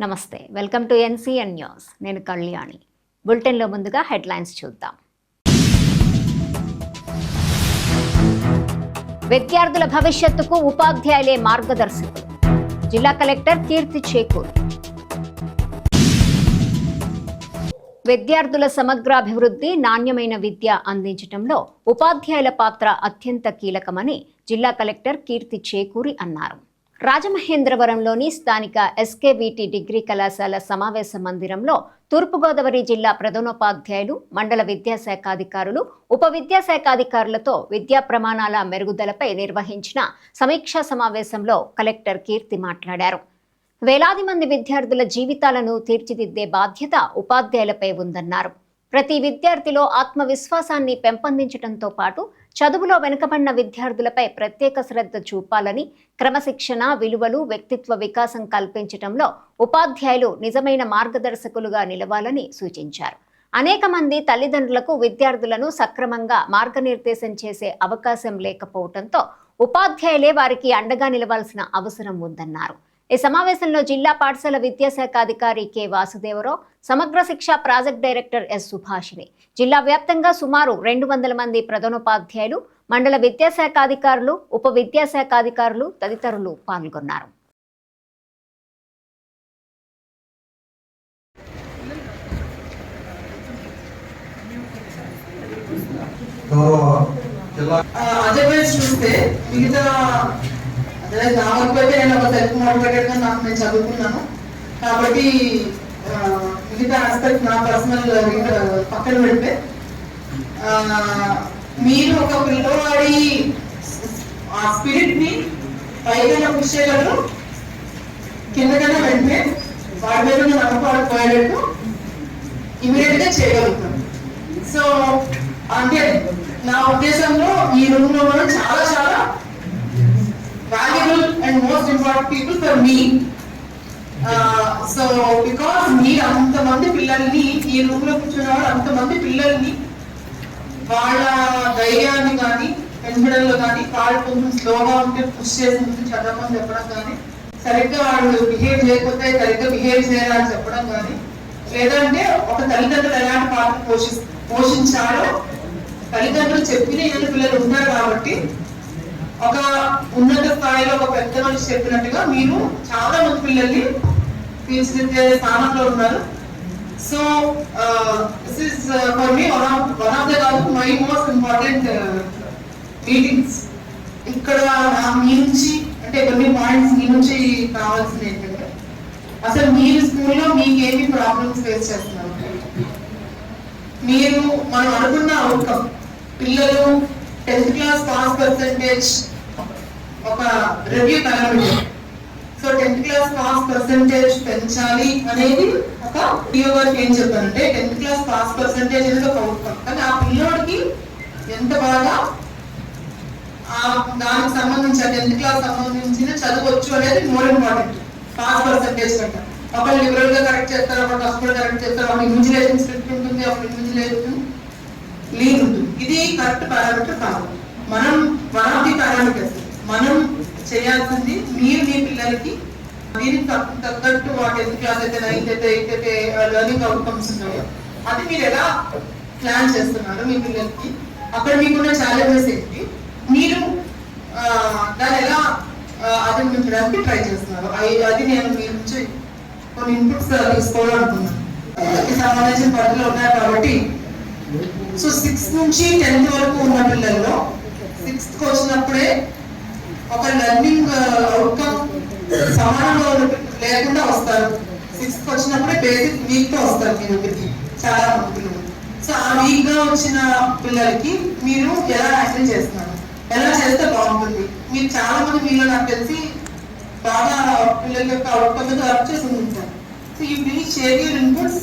నమస్తే, welcome to NCN news. నేను కళ్యాణి. బులెటిన్లో ముందుగా హెడ్లైన్స్ చూద్దాం. విద్యార్థుల భవిష్యత్తుకు ఉపాధ్యాయులే మార్గదర్శకులు. జిల్లా కలెక్టర్ కీర్తి చేకూరి. విద్యార్థుల సమగ్రాభివృద్ధి, నాణ్యమైన విద్య అందించడంలో ఉపాధ్యాయుల పాత్ర అత్యంత కీలకమని జిల్లా కలెక్టర్ కీర్తి చేకూరి అన్నారు. రాజమహేంద్రవరంలోని స్థానిక ఎస్కేవిటి డిగ్రీ కళాశాల సమావేశ మందిరంలో తూర్పుగోదావరి జిల్లా ప్రధానోపాధ్యాయులు, మండల విద్యాశాఖ అధికారులు, ఉప విద్యాశాఖ అధికారులతో విద్యా ప్రమాణాల మెరుగుదలపై నిర్వహించిన సమీక్షా సమావేశంలో కలెక్టర్ కీర్తి మాట్లాడారు. వేలాది మంది విద్యార్థుల జీవితాలను తీర్చిదిద్దే బాధ్యత ఉపాధ్యాయులపై ఉందన్నారు. ప్రతి విద్యార్థిలో ఆత్మవిశ్వాసాన్ని పెంపొందించడంతో పాటు చదువులో వెనుకబడిన విద్యార్థులపై ప్రత్యేక శ్రద్ధ చూపాలని, క్రమశిక్షణ, విలువలు, వ్యక్తిత్వ వికాసం కల్పించడంలో ఉపాధ్యాయులు నిజమైన మార్గదర్శకులుగా నిలవాలని సూచించారు. అనేక మంది తల్లిదండ్రులకు విద్యార్థులను సక్రమంగా మార్గనిర్దేశం చేసే అవకాశం లేకపోవడంతో ఉపాధ్యాయులే వారికి అండగా నిలవాల్సిన అవసరం ఉందన్నారు. ఈ సమావేశంలో జిల్లా పాఠశాల విద్యాశాఖ అధికారి కె వాసుదేవరావు, సమగ్ర శిక్ష ప్రాజెక్ట్ డైరెక్టర్ ఎస్ సుభాషిణి, జిల్లా వ్యాప్తంగా సుమారు 200 మంది ప్రధానోపాధ్యాయులు, మండల విద్యాశాఖ అధికారులు, ఉప విద్యాశాఖ అధికారులు తదితరులు పాల్గొన్నారు. నా వరకు అయితే నేను ఒక సెల్ఫ్ మోటివేటెడ్ గా నేను చదువుకున్నాను కాబట్టి మిగతా ఆస్పెక్ట్ నా పర్సనల్ పక్కన పెడితే మీరు ఒక పిల్లవాడి ఆ స్పిరిట్ ని పైగా పుష్ చేయగలరు, కిందకైనా వెంటనే వాడి మీద నమ్మకాలు పోయేటట్టు ఇమీడియట్ గా చేయగలుగుతాం. సో అంటే నా ఉద్దేశంలో ఈ రూమ్ లో చాలా చాలా valuable and most important people for me. So because మీరు అంతమంది పిల్లల్ని ఈ రూమ్ లో కూర్చున్న వాళ్ళు అంతమంది పిల్లల్ని వాళ్ళ ధైర్యాన్ని కానీ పెంచడంలో కానీ వాళ్ళు కొంచెం స్లోగా ఉంటే పుష్ చేసి ముందు చదవమని చెప్పడం కానీ, సరిగ్గా వాళ్ళు బిహేవ్ చేయకపోతే సరిగ్గా బిహేవ్ చేయాలని చెప్పడం కానీ, లేదంటే ఒక తల్లిదండ్రులు ఎలాంటి పాత్ర పోషించాలో తల్లిదండ్రులు చెప్పిన ఏదైనా పిల్లలు ఉంటారు కాబట్టి ఒక ఉన్నత స్థాయిలో ఒక పెద్ద మనిషి చెప్పినట్టుగా మీరు చాలా మంది పిల్లల్ని తీర్చిదిద్దే స్థానంలో ఉన్నారు. So this is for me one of the my most important meetings. ఇక్కడ మీ నుంచి అంటే కొన్ని పాయింట్స్ మీ నుంచి కావాల్సింది ఏంటంటే, అసలు మీరు స్కూల్లో మీకు ఏమి ప్రాబ్లమ్స్ ఫేస్ చేస్తున్నారు, మీరు మనం అనుకున్న అవుట్కమ్ పిల్లలు 10th క్లాస్ పాస్ పర్సెంటేజ్ ఒక review parameter. So 10th class pass percentage పెంచాలి అనేది ఒక పిఓ గారికి ఏం చెప్పారంటే 10th క్లాస్ పాస్ పర్సెంటేజ్ అనేది ఒక అవుట్కమ్, కానీ ఆ పిల్లోడికి ఎంత బాగా దానికి సంబంధించి 10th క్లాస్ సంబంధించిన చదవచ్చు అనేది మోర్ ఇంపార్టెంట్ పాస్ పర్సెంటేజ్ కంటే. ఒకళ్ళు లిబరల్ గా కరెక్ట్ చేస్తారు, ఒకళ్ళు కష్టపడి కరెక్ట్ చేస్తారు, ఒక ఇన్విజిలేషన్ స్క్రిప్ట్ ఉంటుంది, ఒక ఇన్విజిలేషన్ లీడ్ ఉంటుంది. ఇది కరెక్ట్ పారామీటర్ కాదు. మనం వన్ ఆఫ్ ది పారామీటర్స్ మనం చేయాల్సింది మీరు మీ పిల్లలకి దీనికి తగ్గట్టు వాటి 10th క్లాస్ అయితే 9th అయితే 8th అయితే లెర్నింగ్ అవుట్కమ్స్ ఉన్నాయో అది మీరు ఎలా ప్లాన్ చేస్తున్నారు మీ పిల్లలకి, అక్కడ మీకున్న ఛాలెంజెస్ ఏంటి, మీరు దాన్ని ఎలా అధిగమించడానికి ట్రై చేస్తున్నారు, అది నేను మీ నుంచి కొన్ని ఇన్పుట్స్ తీసుకోవాలనుకున్నాను. సంబంధించిన పరిధిలో ఉన్నాయి కాబట్టి సో 6th నుంచి 10th వరకు ఉన్న పిల్లల్లో 6th వచ్చినప్పుడే ఒక లెర్నింగ్ అవుట్కమ్ సమానంగా లేకుండా వస్తారు. 6th వచ్చినప్పుడే బేసిక్ వీక్ తో వస్తారు మీ దగ్గరికి చాలా మంది పిల్లలు. సో ఆ వీక్ గా వచ్చిన పిల్లలకి మీరు ఎలా హ్యాండిల్ చేస్తున్నారు, ఎలా చేస్తే బాగుంటుంది. మీరు చాలా మంది మీలో నాకు తెలిసి బాగా పిల్లల యొక్క అవుట్కమ్ వర్క్ చేసి ఉంటారు. So you please share your inputs.